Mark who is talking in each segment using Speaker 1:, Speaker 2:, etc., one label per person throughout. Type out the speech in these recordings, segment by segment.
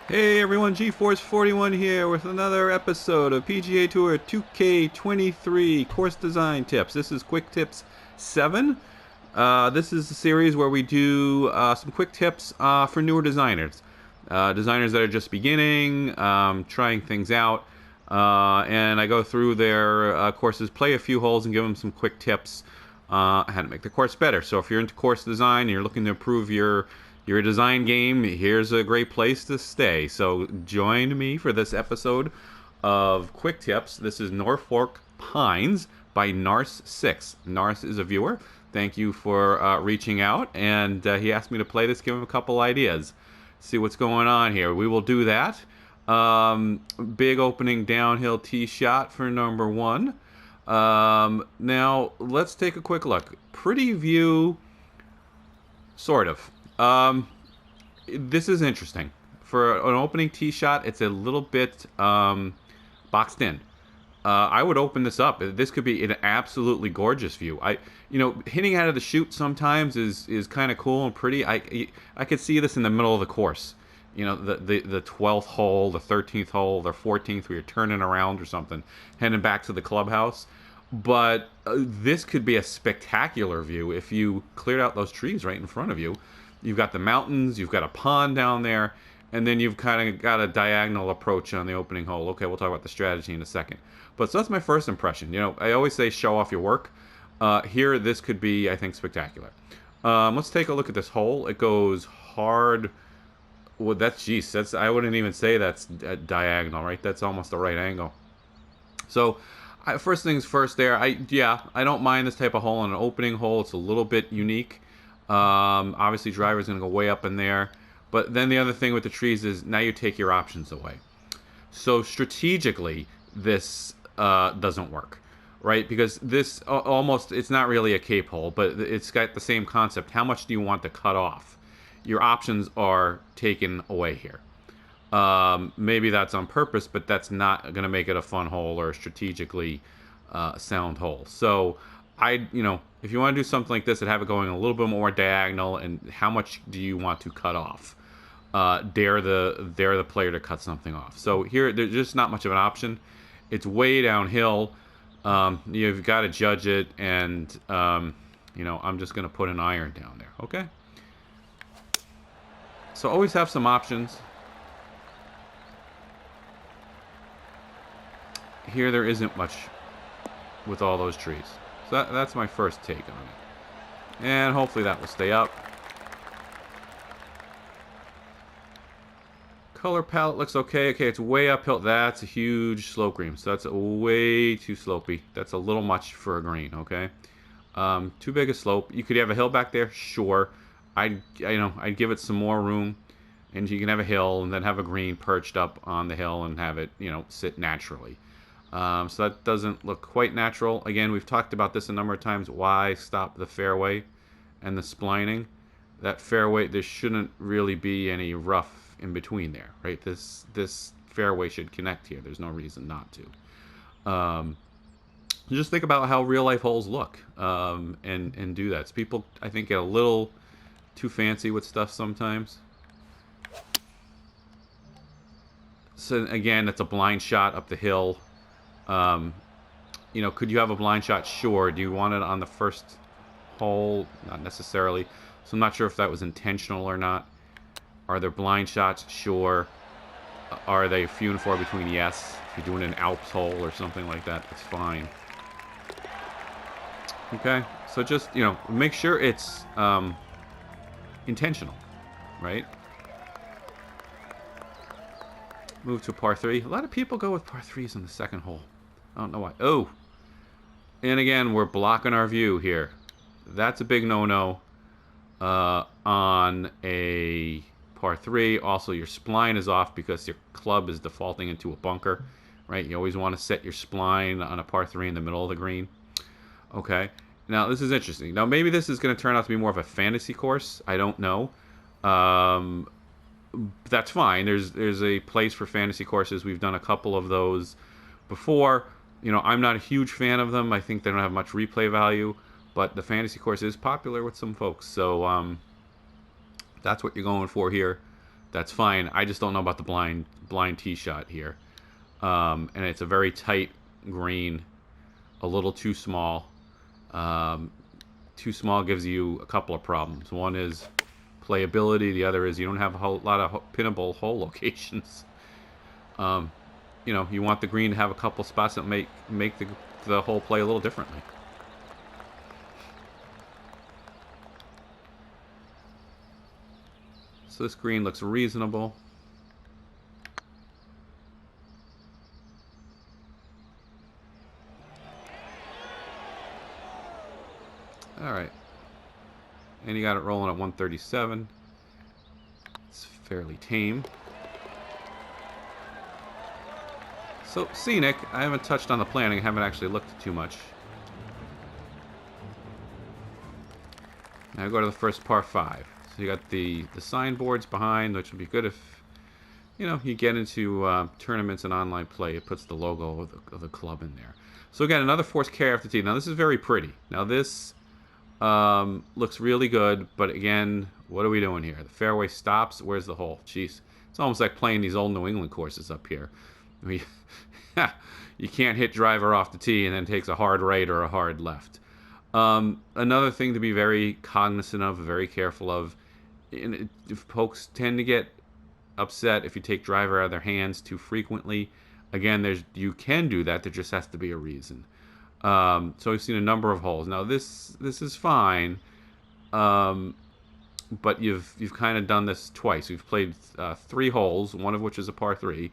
Speaker 1: Hey everyone, G-Force41 here with another episode of PGA Tour 2K23 Course Design Tips. This is Quick Tips 7. This is a series where we do some quick tips for newer designers. Designers that are just beginning, trying things out. And I go through their courses, play a few holes, and give them some quick tips how to make the course better. So if you're into course design and you're looking to improve your design game, here's a great place to stay. So join me for this episode of Quick Tips. This is Norfolk Pines by Nars6. Nars is a viewer. Thank you for reaching out, and he asked me to play this, give him a couple ideas, see what's going on here. We will do that. Big opening downhill tee shot for number one. Now, let's take a quick look. Pretty view, sort of. This is interesting. For an opening tee shot, it's a little bit boxed in. I would open this up. This could be an absolutely gorgeous view. Hitting out of the chute sometimes is kind of cool and pretty. I could see this in the middle of the course. The 12th hole, the 13th hole, the 14th, where you're turning around or something, heading back to the clubhouse. But this could be a spectacular view if you cleared out those trees right in front of you. You've got the mountains, you've got a pond down there, and then you've kind of got a diagonal approach on the opening hole. Okay, we'll talk about the strategy in a second. But so that's my first impression. I always say show off your work. Here, this could be, I think, spectacular. Let's take a look at this hole. It goes hard. Well, I wouldn't even say that's diagonal, right? That's almost the right angle. So, first things first there, I don't mind this type of hole on an opening hole. It's a little bit unique. Obviously, driver's going to go way up in there. But then the other thing with the trees is now you take your options away. So strategically, this doesn't work, right? Because this it's not really a cape hole, but it's got the same concept. How much do you want to cut off? Your options are taken away here. Maybe that's on purpose, but that's not going to make it a fun hole or a strategically sound hole. So if you want to do something like this and have it going a little bit more diagonal, and how much do you want to cut off? Dare the player to cut something off. So here, there's just not much of an option. It's way downhill. You've got to judge it, and I'm just going to put an iron down there. Okay. So always have some options. Here, there isn't much with all those trees. So that's my first take on it. And hopefully that will stay up. Color palette looks okay. Okay, it's way uphill. That's a huge slope green. So that's way too slopey. That's a little much for a green, okay? Too big a slope. You could have a hill back there, sure. I'd give it some more room. And you can have a hill and then have a green perched up on the hill and have it, sit naturally. So that doesn't look quite natural. Again, we've talked about this a number of times. Why stop the fairway and the splining? That fairway, there shouldn't really be any rough in between there, right? This fairway should connect here. There's no reason not to. Just think about how real life holes look, and do that. So people, I think, get a little too fancy with stuff sometimes. So again, it's a blind shot up the hill. Could you have a blind shot? Sure. Do you want it on the first hole? Not necessarily. So I'm not sure if that was intentional or not. Are there blind shots? Sure. Are they few and far between? Yes. If you're doing an Alps hole or something like that, it's fine. Okay. So just, make sure it's intentional, right? Move to par 3. A lot of people go with par 3s on the second hole. I don't know why. Oh. And again, we're blocking our view here. That's a big no-no on a par 3. Also, your spline is off because your club is defaulting into a bunker, right? You always want to set your spline on a par 3 in the middle of the green. Okay. Now, this is interesting. Now, maybe this is going to turn out to be more of a fantasy course. I don't know. That's fine. There's a place for fantasy courses. We've done a couple of those before. I'm not a huge fan of them. I think they don't have much replay value, but the fantasy course is popular with some folks. So that's what you're going for here. that's fine. I just don't know about the blind tee shot here. And it's a very tight green, a little too small. Too small gives you a couple of problems. One is playability. The other is you don't have a whole lot of pinnable hole locations. You know, you want the green to have a couple spots that make the hole play a little differently. So this green looks reasonable. All right. And you got it rolling at 137. It's fairly tame. So, scenic. I haven't touched on the planning. I haven't actually looked too much. Now go to the first par 5. So you got the signboards behind, which would be good if, you know, you get into tournaments and online play. It puts the logo of the club in there. So again, another forced carry after tee. Now this is very pretty. Now this looks really good, but again, what are we doing here? The fairway stops. Where's the hole? Jeez, it's almost like playing these old New England courses up here. You can't hit driver off the tee and then it takes a hard right or a hard left. Another thing to be very cognizant of, very careful of, if folks tend to get upset if you take driver out of their hands too frequently. Again, you can do that. There just has to be a reason. So we've seen a number of holes. Now this is fine, but you've kind of done this twice. We've played 3 holes, one of which is a par 3,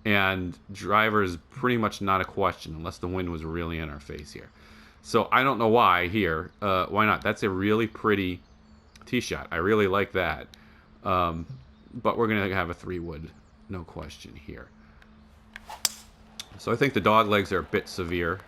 Speaker 1: and driver is pretty much not a question unless the wind was really in our face here. So I don't know why here. Why not? That's a really pretty tee shot. I really like that. But we're going to have a 3-wood, no question here. So I think the dog legs are a bit severe.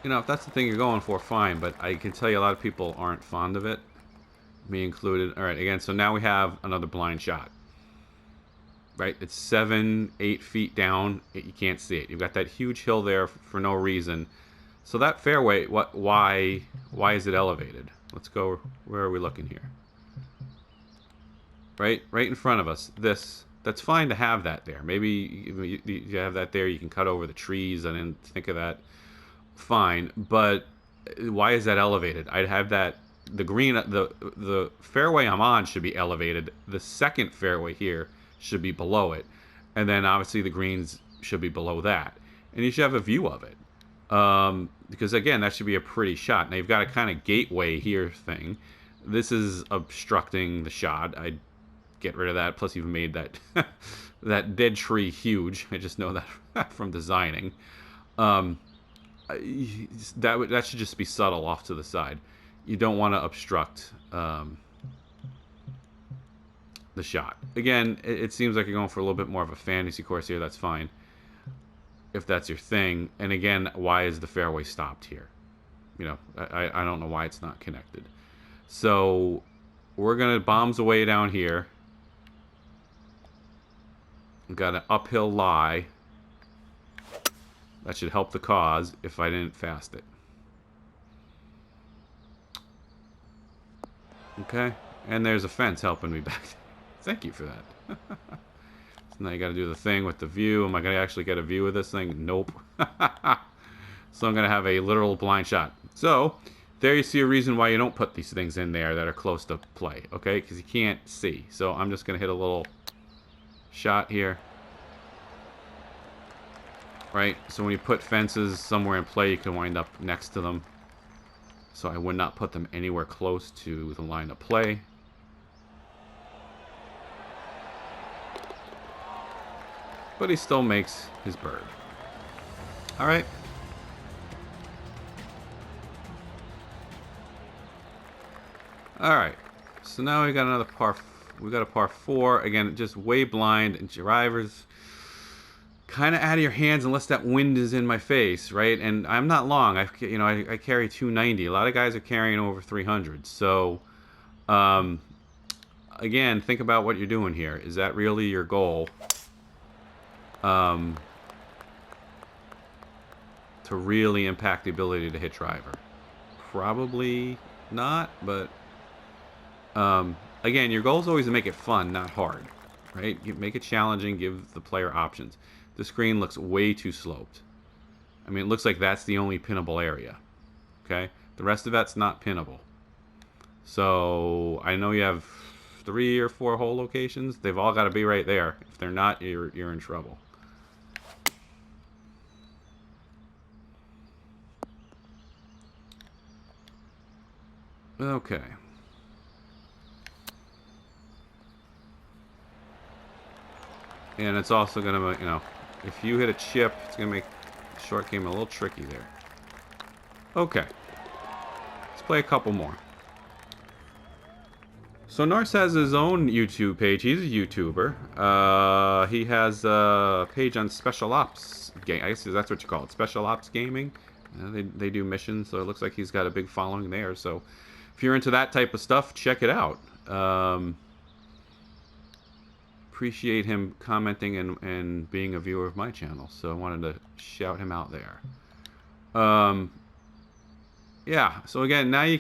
Speaker 1: You know, if that's the thing you're going for, fine. But I can tell you a lot of people aren't fond of it, me included. All right, again, so now we have another blind shot. Right, it's 7-8 feet down. You can't see it. You've got that huge hill there for no reason. So that fairway, why is it elevated? Let's go. Where are we looking here? Right in front of us. That's fine to have that there. Maybe you have that there. You can cut over the trees. I didn't think of that. Fine, but why is that elevated? I'd have that. The green, the fairway I'm on should be elevated. The second fairway here should be below it, and then obviously the greens should be below that, and you should have a view of it, because again, that should be a pretty shot. Now you've got a kind of gateway here thing. This is obstructing the shot. I'd get rid of that. Plus you've made that that dead tree huge. I just know that from designing. That should just be subtle off to the side. You don't want to obstruct the shot. Again, it seems like you're going for a little bit more of a fantasy course here. That's fine if that's your thing. And again, why is the fairway stopped here? You know, I don't know why it's not connected. So we're gonna bombs away down here. We've got an uphill lie. That should help the cause if I didn't fast it. Okay, and there's a fence helping me back. Thank you for that. So now you got to do the thing with the view. Am I going to actually get a view of this thing? Nope. So I'm going to have a literal blind shot. So there you see a reason why you don't put these things in there that are close to play, okay? Because you can't see. So I'm just going to hit a little shot here. Right? So when you put fences somewhere in play, you can wind up next to them. So I would not put them anywhere close to the line of play. But he still makes his bird. All right. All right. So now we got another par. We got a par 4 again, just way blind, and drivers kind of out of your hands unless that wind is in my face, right? And I'm not long. I carry 290. A lot of guys are carrying over 300. So, again, think about what you're doing here. Is that really your goal? To really impact the ability to hit driver? Probably not, but Again, your goal is always to make it fun, not hard, right? Make it challenging, give the player options. The screen looks way too sloped. I mean, it looks like that's the only pinnable area, okay? The rest of that's not pinnable. So I know you have 3 or 4 hole locations. They've all got to be right there. If they're not, you're in trouble. Okay. And it's also going to, you know, if you hit a chip, it's going to make the short game a little tricky there. Okay. Let's play a couple more. So Nars has his own YouTube page. He's a YouTuber. He has a page on Special Ops game. I guess that's what you call it, Special Ops Gaming. They do missions, so it looks like he's got a big following there. So if you're into that type of stuff, check it out. Appreciate him commenting and being a viewer of my channel. So I wanted to shout him out there. Yeah, so again, now you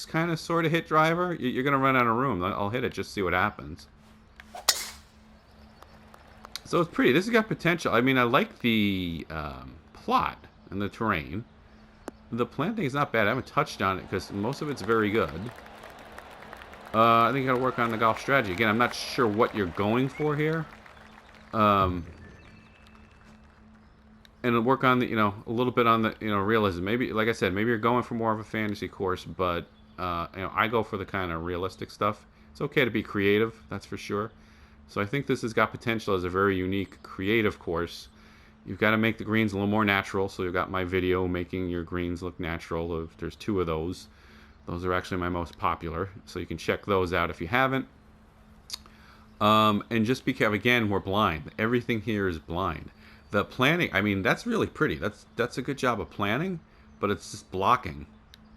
Speaker 1: kind of sort of hit driver. You're going to run out of room. I'll hit it just to see what happens. So it's pretty. This has got potential. I mean, I like the plot and the terrain. The planting is not bad. I haven't touched on it because most of it's very good. I think you got to work on the golf strategy. Again, I'm not sure what you're going for here. And work on the, you know, a little bit on the, you know, realism. Maybe, like I said, maybe you're going for more of a fantasy course, but, you know, I go for the kind of realistic stuff. It's okay to be creative, that's for sure. So I think this has got potential as a very unique, creative course. You've got to make the greens a little more natural, so you've got my video making your greens look natural. There's 2 of those. Those are actually my most popular, so you can check those out if you haven't. And just because, again, we're blind. Everything here is blind. The planning, I mean, that's really pretty. That's a good job of planning, but it's just blocking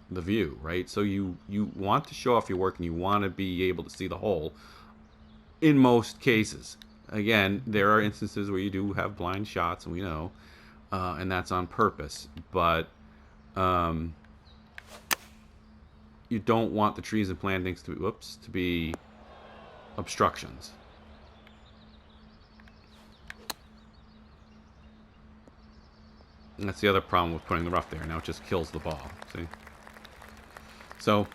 Speaker 1: the view, right? So you want to show off your work and you want to be able to see the hole in most cases. Again, there are instances where you do have blind shots, and we know, and that's on purpose. But you don't want the trees and plantings to be obstructions. And that's the other problem with putting the rough there. Now it just kills the ball. See? So,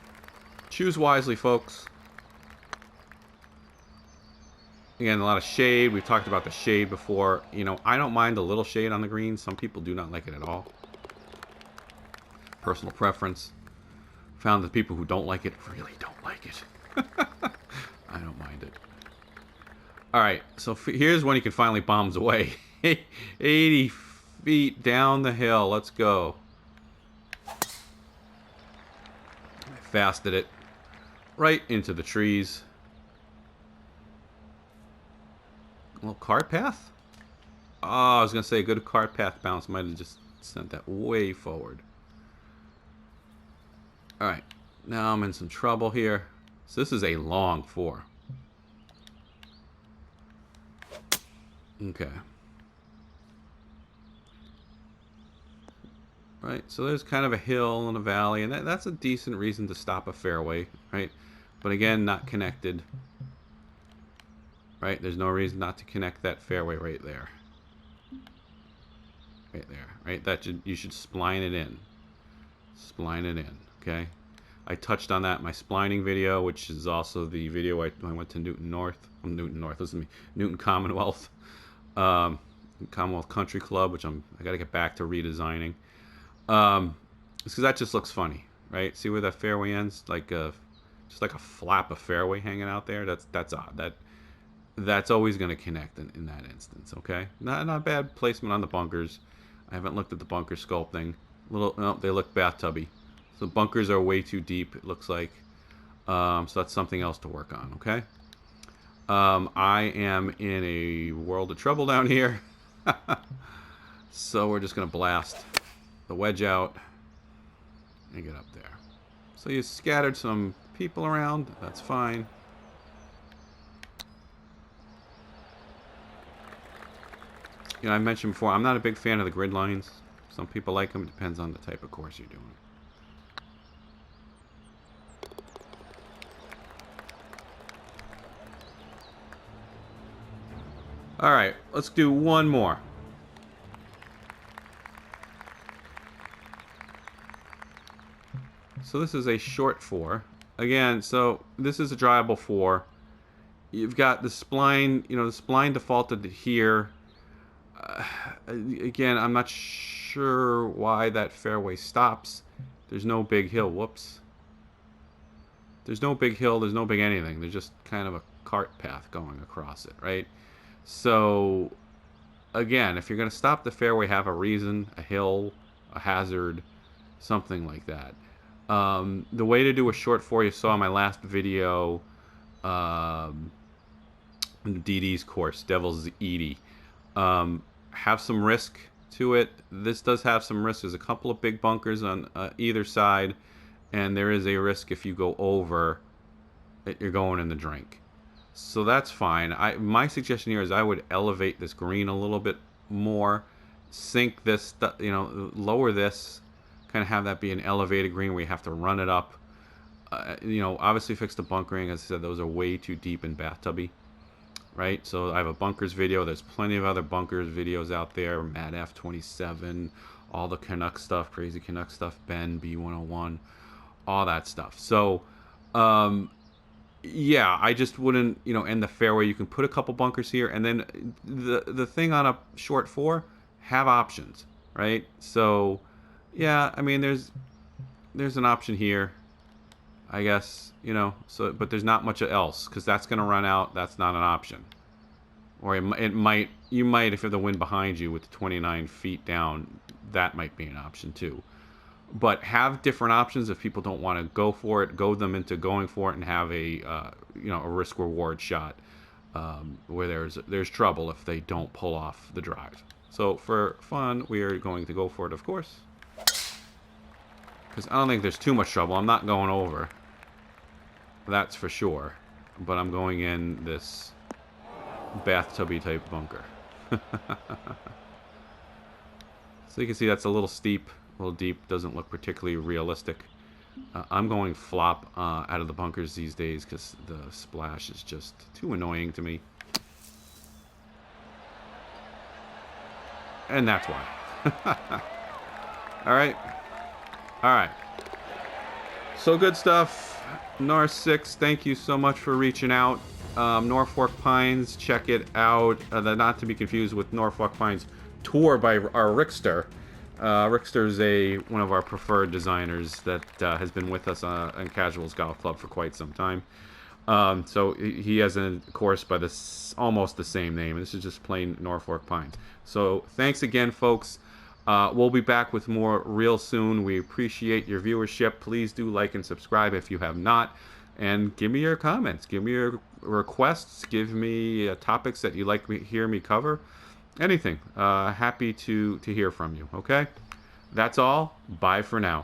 Speaker 1: choose wisely, folks. Again, a lot of shade. We've talked about the shade before. You know, I don't mind a little shade on the green. Some people do not like it at all. Personal preference. Found that people who don't like it really don't like it. I don't mind it. Alright, so here's when you can finally bombs away. 80 feet down the hill. Let's go. I fasted it right into the trees. A little cart path? Oh, I was going to say a good cart path bounce might have just sent that way forward. Alright, now I'm in some trouble here. So this is a long 4. Okay. Right, so there's kind of a hill and a valley, and that's a decent reason to stop a fairway, right? But again, not connected. Right, there's no reason not to connect that fairway right there. Right there, right? You should spline it in. Spline it in, okay? I touched on that in my splining video, which is also the video I went to Newton North. Listen to me. Newton Commonwealth. Commonwealth Country Club, which I got to get back to redesigning. It's because that just looks funny, right? See where that fairway ends? Like just like a flap of fairway hanging out there. That's odd. That's always going to connect in that instance, okay? Not bad placement on the bunkers. I haven't looked at the bunker sculpting. No, they look bathtubby. So bunkers are way too deep, it looks like. So that's something else to work on, okay? I am in a world of trouble down here. So we're just going to blast the wedge out and get up there. So you scattered some people around. That's fine. You know, I mentioned before, I'm not a big fan of the grid lines. Some people like them. It depends on the type of course you're doing. All right, let's do one more. So this is a short 4. Again, so this is a drivable 4. You've got the spline, the spline defaulted to here. Again, I'm not sure why that fairway stops. There's no big hill. Whoops. There's no big hill. There's no big anything. There's just kind of a cart path going across it, right? So, again, if you're going to stop the fairway, have a reason, a hill, a hazard, something like that. The way to do a short 4, you saw in my last video, DD's course, Devil's Edie. Have some risk to it. This does have some risk. There's a couple of big bunkers on either side, and there is a risk if you go over, you're going in the drink. So that's fine. My suggestion here is I would elevate this green a little bit more, sink this, lower this, kind of have that be an elevated green where you have to run it up. Obviously fix the bunkering. As I said, those are way too deep and bathtubby. Right, so I have a bunkers video. There's plenty of other bunkers videos out there. Matt F27, all the Canuck stuff, crazy Canuck stuff, Ben B101, all that stuff. So, yeah, I just wouldn't, end the fairway. You can put a couple bunkers here, and then the thing on a short 4, have options, right? So, yeah, I mean, there's an option here, I guess, but there's not much else because that's going to run out. That's not an option. Or you might, if you have the wind behind you with 29 feet down, that might be an option too. But have different options if people don't want to go for it, go them into going for it and have a risk reward shot where there's trouble if they don't pull off the drive. So for fun, we are going to go for it, of course. Because I don't think there's too much trouble. I'm not going over. That's for sure. But I'm going in this bathtubby type bunker. So you can see that's a little steep, a little deep. Doesn't look particularly realistic. I'm going flop out of the bunkers these days because the splash is just too annoying to me. And that's why. All right. All right. So good stuff. Nor 6, thank you so much for reaching out. Norfolk Pines, check it out. Not to be confused with Norfolk Pines Tour by our Rickster. Rickster's one of our preferred designers that has been with us on Casuals Golf Club for quite some time. So he has a course by almost the same name. This is just plain Norfolk Pines. So thanks again, folks. We'll be back with more real soon. We appreciate your viewership. Please do like and subscribe if you have not. And give me your comments. Give me your requests. Give me topics that you'd like to hear me cover. Anything. Happy to hear from you. Okay? That's all. Bye for now.